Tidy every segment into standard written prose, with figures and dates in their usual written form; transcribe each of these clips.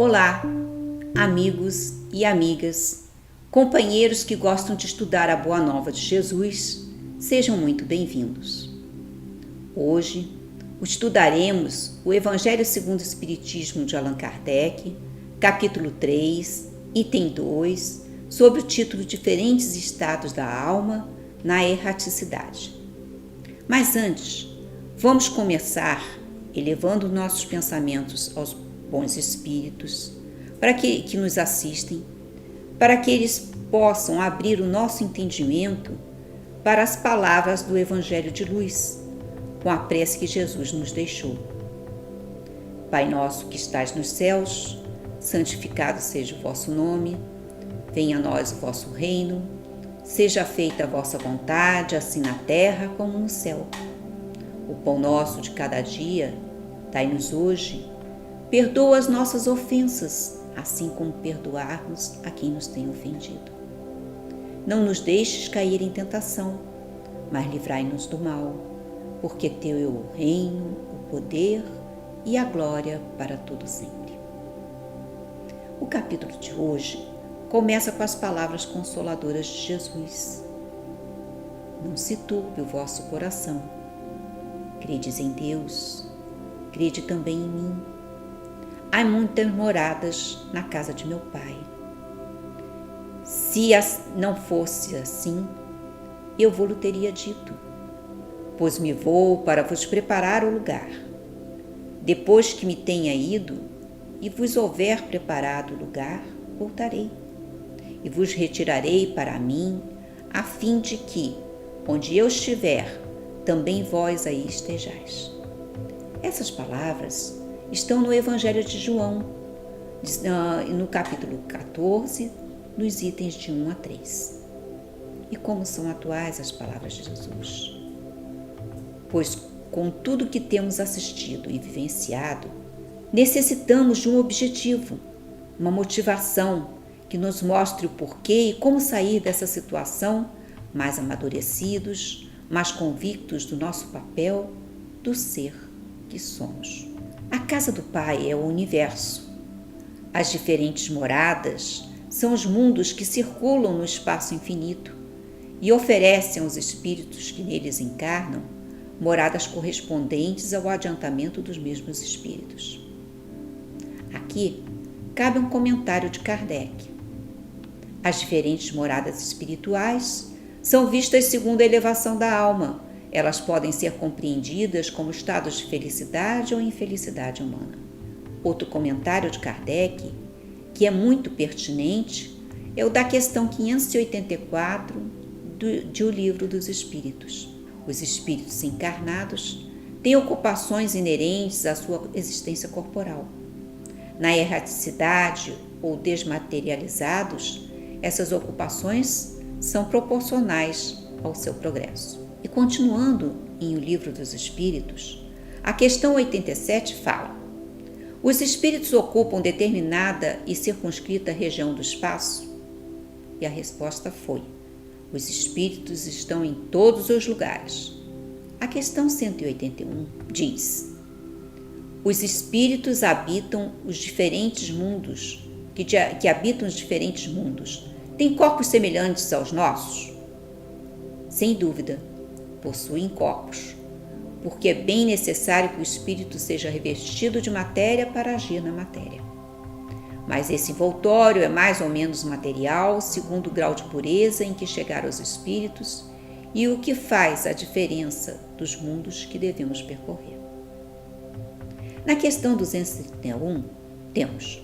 Olá, amigos e amigas, companheiros que gostam de estudar a Boa Nova de Jesus, sejam muito bem-vindos. Hoje estudaremos o Evangelho segundo o Espiritismo de Allan Kardec, capítulo 3, item 2, sobre o título Diferentes Estados da Alma na Erraticidade. Mas antes, vamos começar elevando nossos pensamentos aos bons espíritos para que nos assistem, para que eles possam abrir o nosso entendimento para as palavras do Evangelho de Luz, com a prece que Jesus nos deixou. Pai nosso que estais nos céus, santificado seja o vosso nome, venha a nós o vosso reino, seja feita a vossa vontade, assim na terra como no céu. O pão nosso de cada dia, dai-nos hoje, perdoa as nossas ofensas, assim como perdoarmos a quem nos tem ofendido. Não nos deixes cair em tentação, mas livrai-nos do mal, porque teu é o reino, o poder e a glória para todo sempre. O capítulo de hoje começa com as palavras consoladoras de Jesus. Não se turbe o vosso coração. Credes em Deus, crede também em mim. Há muitas moradas na casa de meu Pai. Se não fosse assim, eu vou-lhe teria dito, pois me vou para vos preparar o lugar. Depois que me tenha ido e vos houver preparado o lugar, voltarei e vos retirarei para mim, a fim de que, onde eu estiver, também vós aí estejais. Essas palavras estão no Evangelho de João, no capítulo 14, nos itens de 1 a 3. E como são atuais as palavras de Jesus? Pois, com tudo que temos assistido e vivenciado, necessitamos de um objetivo, uma motivação que nos mostre o porquê e como sair dessa situação mais amadurecidos, mais convictos do nosso papel, do ser que somos. A casa do Pai é o universo. As diferentes moradas são os mundos que circulam no espaço infinito e oferecem aos espíritos que neles encarnam moradas correspondentes ao adiantamento dos mesmos espíritos. Aqui cabe um comentário de Kardec. As diferentes moradas espirituais são vistas segundo a elevação da alma. Elas podem ser compreendidas como estados de felicidade ou infelicidade humana. Outro comentário de Kardec, que é muito pertinente, é o da questão 584 de O Livro dos Espíritos. Os espíritos encarnados têm ocupações inerentes à sua existência corporal. Na erraticidade ou desmaterializados, essas ocupações são proporcionais ao seu progresso. E continuando em O Livro dos Espíritos, a questão 87 fala: os espíritos ocupam determinada e circunscrita região do espaço? E a resposta foi: os espíritos estão em todos os lugares. A questão 181 diz: os espíritos habitam os diferentes mundos, que habitam os diferentes mundos, têm corpos semelhantes aos nossos? Sem dúvida, possuem corpos, porque é bem necessário que o espírito seja revestido de matéria para agir na matéria. Mas esse envoltório é mais ou menos material, segundo o grau de pureza em que chegaram os espíritos e o que faz a diferença dos mundos que devemos percorrer. Na questão 231, temos: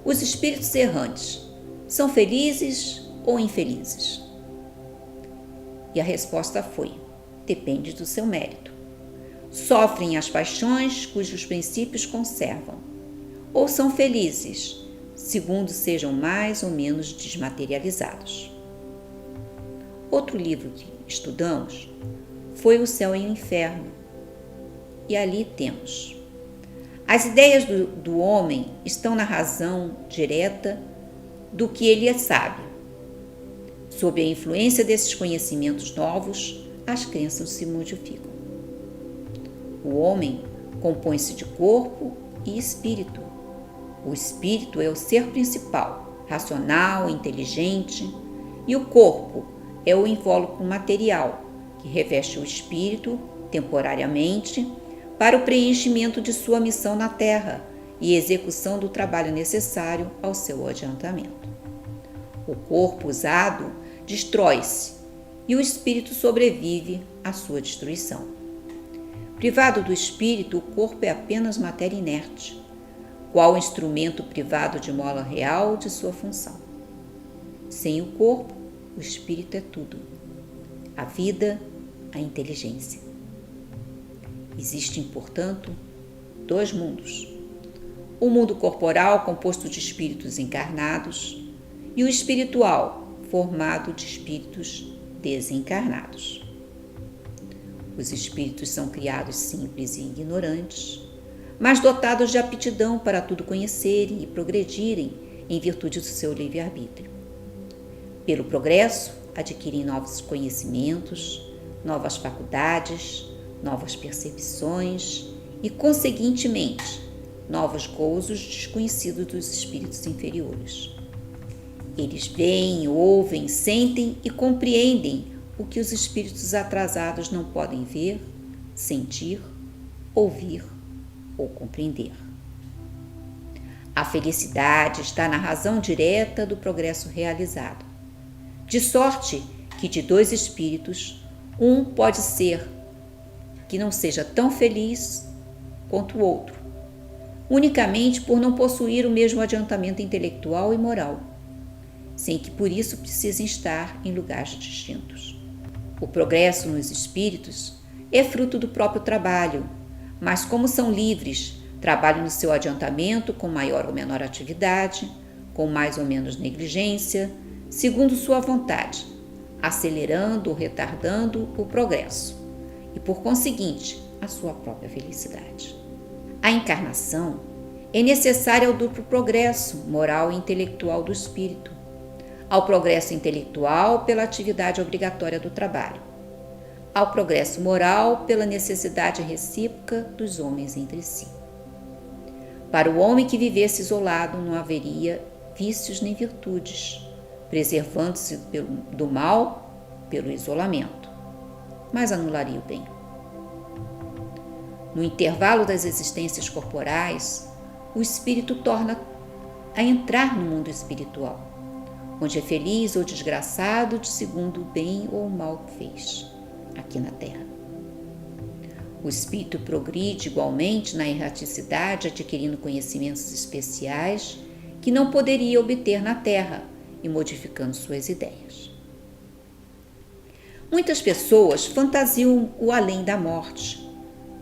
os espíritos errantes são felizes ou infelizes? E a resposta foi: depende do seu mérito. Sofrem as paixões cujos princípios conservam, ou são felizes, segundo sejam mais ou menos desmaterializados. Outro livro que estudamos foi O Céu e o Inferno, e ali temos: as ideias do homem estão na razão direta do que ele sabe. Sob a influência desses conhecimentos novos, as crenças se modificam. O homem compõe-se de corpo e espírito, O espírito é o ser principal, racional, inteligente, e o corpo é o invólucro material que reveste o espírito temporariamente para o preenchimento de sua missão na Terra e execução do trabalho necessário ao seu adiantamento. O corpo usado destrói-se e o espírito sobrevive à sua destruição. Privado do espírito, o corpo é apenas matéria inerte, qual instrumento privado de mola real de sua função. Sem o corpo, o espírito é tudo: a vida, a inteligência. Existem, portanto, dois mundos: o mundo corporal, composto de espíritos encarnados, e o espiritual, formado de espíritos desencarnados. Os espíritos são criados simples e ignorantes, mas dotados de aptidão para tudo conhecerem e progredirem em virtude do seu livre-arbítrio. Pelo progresso, adquirem novos conhecimentos, novas faculdades, novas percepções e, conseguintemente, novos gozos desconhecidos dos espíritos inferiores. Eles veem, ouvem, sentem e compreendem o que os espíritos atrasados não podem ver, sentir, ouvir ou compreender. A felicidade está na razão direta do progresso realizado, de sorte que de dois espíritos, um pode ser que não seja tão feliz quanto o outro, unicamente por não possuir o mesmo adiantamento intelectual e moral, sem que por isso precisem estar em lugares distintos. O progresso nos espíritos é fruto do próprio trabalho, mas como são livres, trabalham no seu adiantamento com maior ou menor atividade, com mais ou menos negligência, segundo sua vontade, acelerando ou retardando o progresso e, por conseguinte, a sua própria felicidade. A encarnação é necessária ao duplo progresso moral e intelectual do espírito, ao progresso intelectual pela atividade obrigatória do trabalho, ao progresso moral pela necessidade recíproca dos homens entre si. Para o homem que vivesse isolado não haveria vícios nem virtudes, preservando-se do mal pelo isolamento, mas anularia o bem. No intervalo das existências corporais, o espírito torna a entrar no mundo espiritual, onde é feliz ou desgraçado de segundo o bem ou o mal que fez aqui na Terra. O espírito progride igualmente na erraticidade, adquirindo conhecimentos especiais que não poderia obter na Terra e modificando suas ideias. Muitas pessoas fantasiam o além da morte,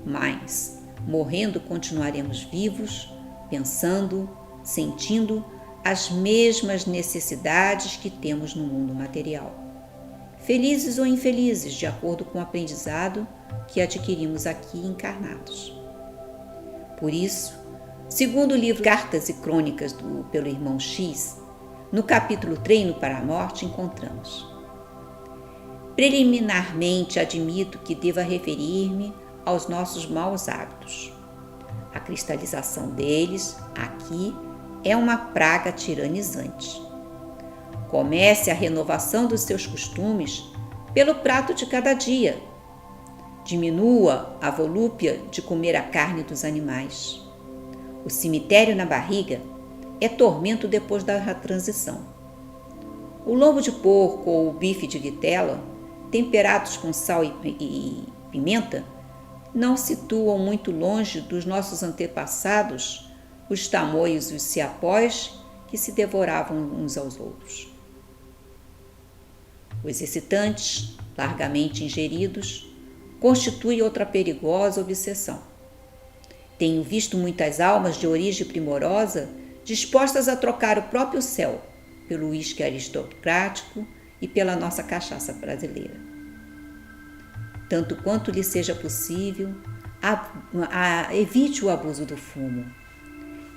mas, morrendo, continuaremos vivos, pensando, sentindo as mesmas necessidades que temos no mundo material, felizes ou infelizes, de acordo com o aprendizado que adquirimos aqui encarnados. Por isso, segundo o livro Cartas e Crônicas pelo Irmão X, no capítulo Treino para a Morte, encontramos: preliminarmente admito que deva referir-me aos nossos maus hábitos. A cristalização deles, aqui, é uma praga tiranizante. Comece a renovação dos seus costumes pelo prato de cada dia. Diminua a volúpia de comer a carne dos animais. O cemitério na barriga é tormento depois da transição. O lombo de porco ou o bife de vitela, temperados com sal e pimenta, não situam muito longe dos nossos antepassados os tamoios e os ciapós que se devoravam uns aos outros. Os excitantes, largamente ingeridos, constituem outra perigosa obsessão. Tenho visto muitas almas de origem primorosa dispostas a trocar o próprio céu pelo uísque aristocrático e pela nossa cachaça brasileira. Tanto quanto lhe seja possível, evite o abuso do fumo.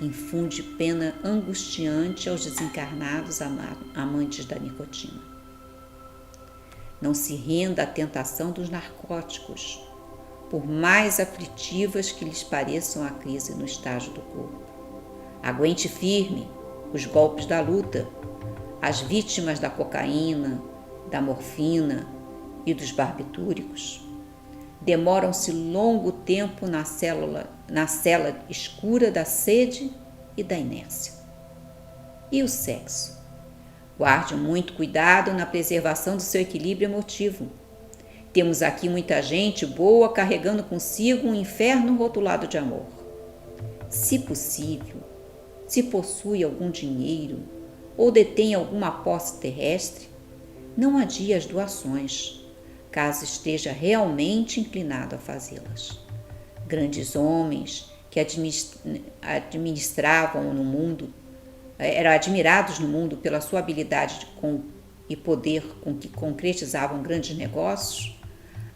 Infunde pena angustiante aos desencarnados amantes da nicotina. Não se renda à tentação dos narcóticos, por mais aflitivas que lhes pareçam a crise no estágio do corpo. Aguente firme os golpes da luta. As vítimas da cocaína, da morfina e dos barbitúricos demoram-se longo tempo na cela escura da sede e da inércia. E o sexo? Guarde muito cuidado na preservação do seu equilíbrio emotivo. Temos aqui muita gente boa carregando consigo um inferno rotulado de amor. Se possível, se possui algum dinheiro ou detém alguma posse terrestre, não adie as doações, caso esteja realmente inclinado a fazê-las. Grandes homens que administravam no mundo, eram admirados no mundo pela sua habilidade e poder com que concretizavam grandes negócios,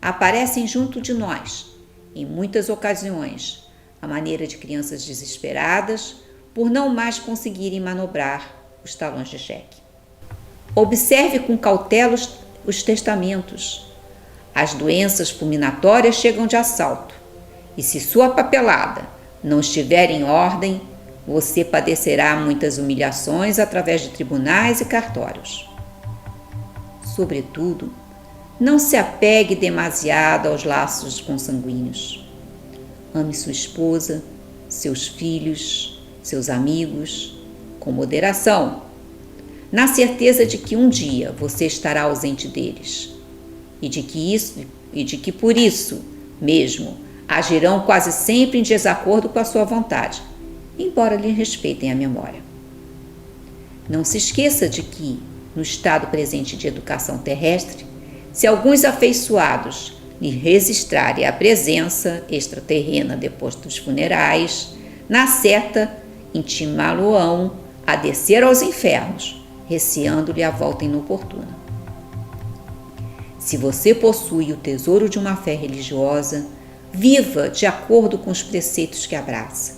aparecem junto de nós, em muitas ocasiões, à maneira de crianças desesperadas por não mais conseguirem manobrar os talões de cheque. Observe com cautela os testamentos. As doenças fulminatórias chegam de assalto, e se sua papelada não estiver em ordem, você padecerá muitas humilhações através de tribunais e cartórios. Sobretudo, não se apegue demasiado aos laços consanguíneos. Ame sua esposa, seus filhos, seus amigos, com moderação, na certeza de que um dia você estará ausente deles e de que por isso mesmo agirão quase sempre em desacordo com a sua vontade, embora lhe respeitem a memória. Não se esqueça de que, no estado presente de educação terrestre, se alguns afeiçoados lhe registrarem a presença extraterrena depois dos funerais, na certa intimá-lo-ão a descer aos infernos, receando-lhe a volta inoportuna. Se você possui o tesouro de uma fé religiosa, viva de acordo com os preceitos que abraça.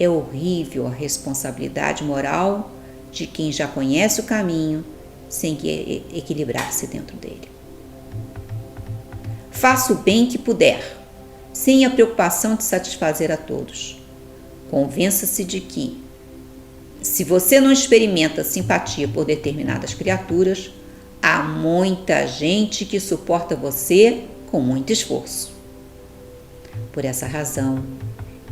É horrível a responsabilidade moral de quem já conhece o caminho sem equilibrar-se dentro dele. Faça o bem que puder, sem a preocupação de satisfazer a todos. Convença-se de que, se você não experimenta simpatia por determinadas criaturas, há muita gente que suporta você com muito esforço. Por essa razão,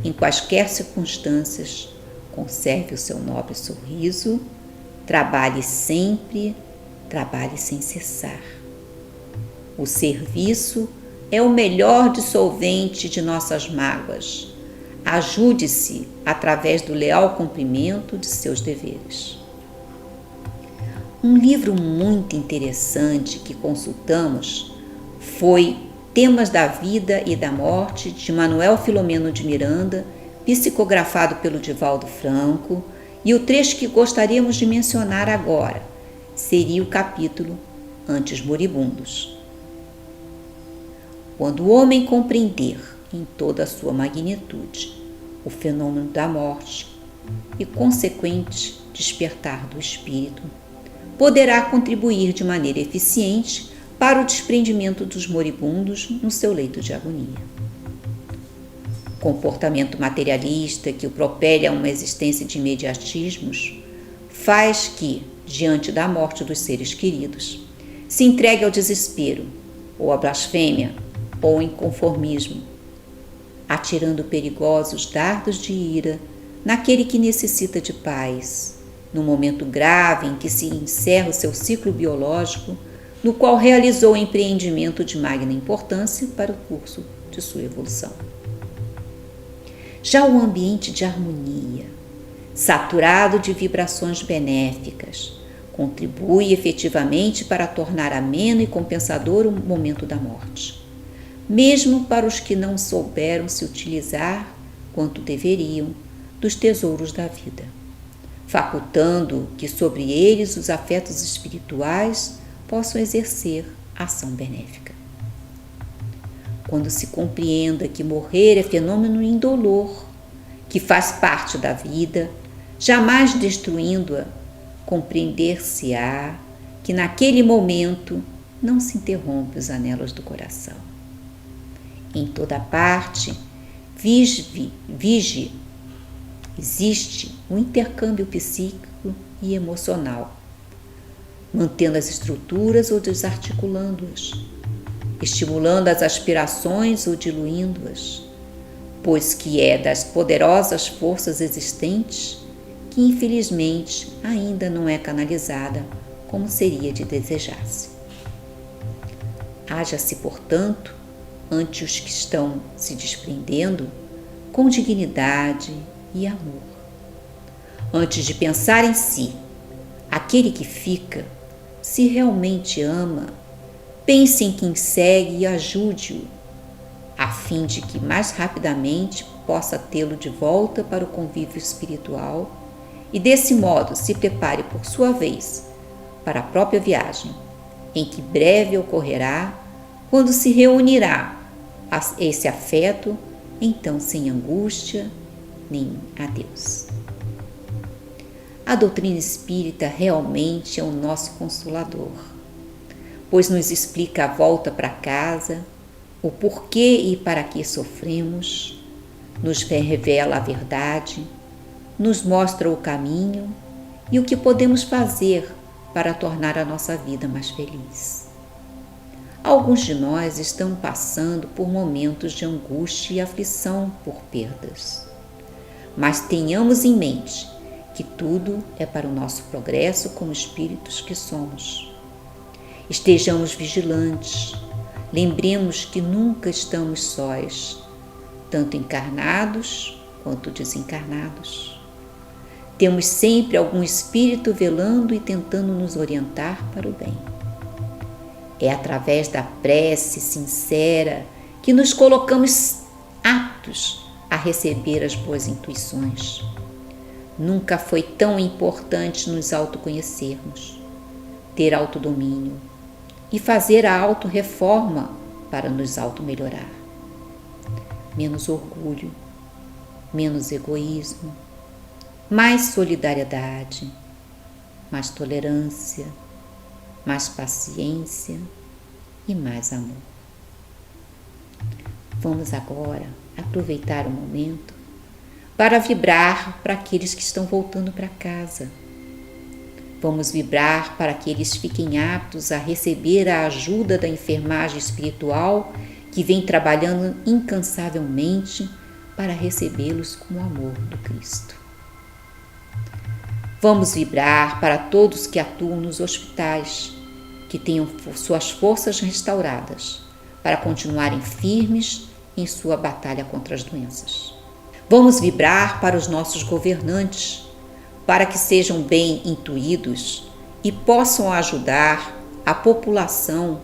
em quaisquer circunstâncias, conserve o seu nobre sorriso, trabalhe sempre, trabalhe sem cessar. O serviço é o melhor dissolvente de nossas mágoas. Ajude-se através do leal cumprimento de seus deveres. Um livro muito interessante que consultamos foi Temas da Vida e da Morte, de Manuel Filomeno de Miranda, psicografado pelo Divaldo Franco, e o trecho que gostaríamos de mencionar agora seria o capítulo Antes Moribundos. Quando o homem compreender em toda a sua magnitude o fenômeno da morte e consequente despertar do espírito, poderá contribuir de maneira eficiente para o desprendimento dos moribundos no seu leito de agonia. O comportamento materialista que o propele a uma existência de imediatismos faz que, diante da morte dos seres queridos, se entregue ao desespero, ou à blasfêmia, ou ao inconformismo, atirando perigosos dardos de ira naquele que necessita de paz, no momento grave em que se encerra o seu ciclo biológico, no qual realizou um empreendimento de magna importância para o curso de sua evolução. Já o ambiente de harmonia, saturado de vibrações benéficas, contribui efetivamente para tornar ameno e compensador o momento da morte, mesmo para os que não souberam se utilizar quanto deveriam dos tesouros da vida, facultando que sobre eles os afetos espirituais possam exercer ação benéfica. Quando se compreenda que morrer é fenômeno indolor, que faz parte da vida, jamais destruindo-a, compreender-se-á que naquele momento não se interrompe os anelos do coração. Em toda parte, vige Existe um intercâmbio psíquico e emocional, mantendo as estruturas ou desarticulando-as, estimulando as aspirações ou diluindo-as, pois que é das poderosas forças existentes que infelizmente ainda não é canalizada como seria de desejar-se. Haja-se, portanto, ante os que estão se desprendendo, com dignidade e amor. Antes de pensar em si, aquele que fica, se realmente ama, pense em quem segue e ajude-o, a fim de que mais rapidamente possa tê-lo de volta para o convívio espiritual e desse modo se prepare por sua vez para a própria viagem, em que breve ocorrerá, quando se reunirá esse afeto, então sem angústia nem adeus. A doutrina espírita realmente é o nosso consolador, pois nos explica a volta para casa, o porquê e para que sofremos, nos revela a verdade, nos mostra o caminho e o que podemos fazer para tornar a nossa vida mais feliz. Alguns de nós estão passando por momentos de angústia e aflição por perdas, mas tenhamos em mente que tudo é para o nosso progresso como espíritos que somos. Estejamos vigilantes, lembremos que nunca estamos sós, tanto encarnados quanto desencarnados. Temos sempre algum espírito velando e tentando nos orientar para o bem. É através da prece sincera que nos colocamos aptos a receber as boas intuições. Nunca foi tão importante nos autoconhecermos, ter autodomínio e fazer a autorreforma para nos automelhorar. Menos orgulho, menos egoísmo, mais solidariedade, mais tolerância, mais paciência e mais amor. Vamos agora aproveitar o momento para vibrar para aqueles que estão voltando para casa. Vamos vibrar para que eles fiquem aptos a receber a ajuda da enfermagem espiritual que vem trabalhando incansavelmente para recebê-los com o amor do Cristo. Vamos vibrar para todos que atuam nos hospitais, que tenham suas forças restauradas para continuarem firmes em sua batalha contra as doenças. Vamos vibrar para os nossos governantes, para que sejam bem intuídos e possam ajudar a população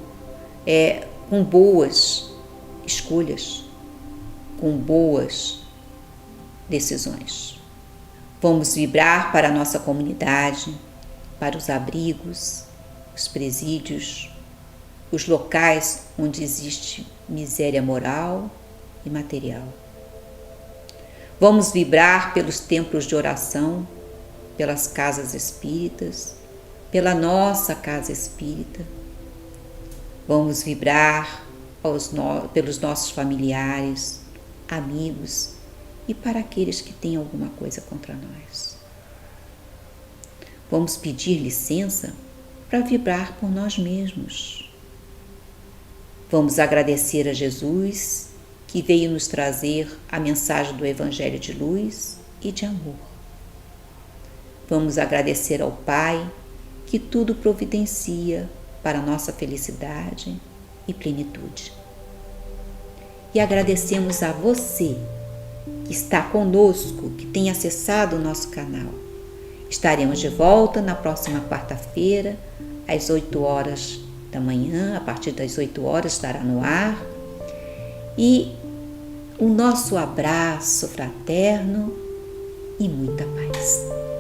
com boas escolhas, com boas decisões. Vamos vibrar para a nossa comunidade, para os abrigos, os presídios, os locais onde existe miséria moral e material. Vamos vibrar pelos templos de oração, pelas casas espíritas, pela nossa casa espírita. Vamos vibrar pelos nossos familiares, amigos e para aqueles que têm alguma coisa contra nós. Vamos pedir licença para vibrar por nós mesmos. Vamos agradecer a Jesus que veio nos trazer a mensagem do Evangelho de luz e de amor. Vamos agradecer ao Pai que tudo providencia para a nossa felicidade e plenitude. E agradecemos a você que está conosco, que tem acessado o nosso canal. Estaremos de volta na próxima quarta-feira, às 8 horas da manhã, a partir das 8 horas estará no ar. E o nosso abraço fraterno e muita paz.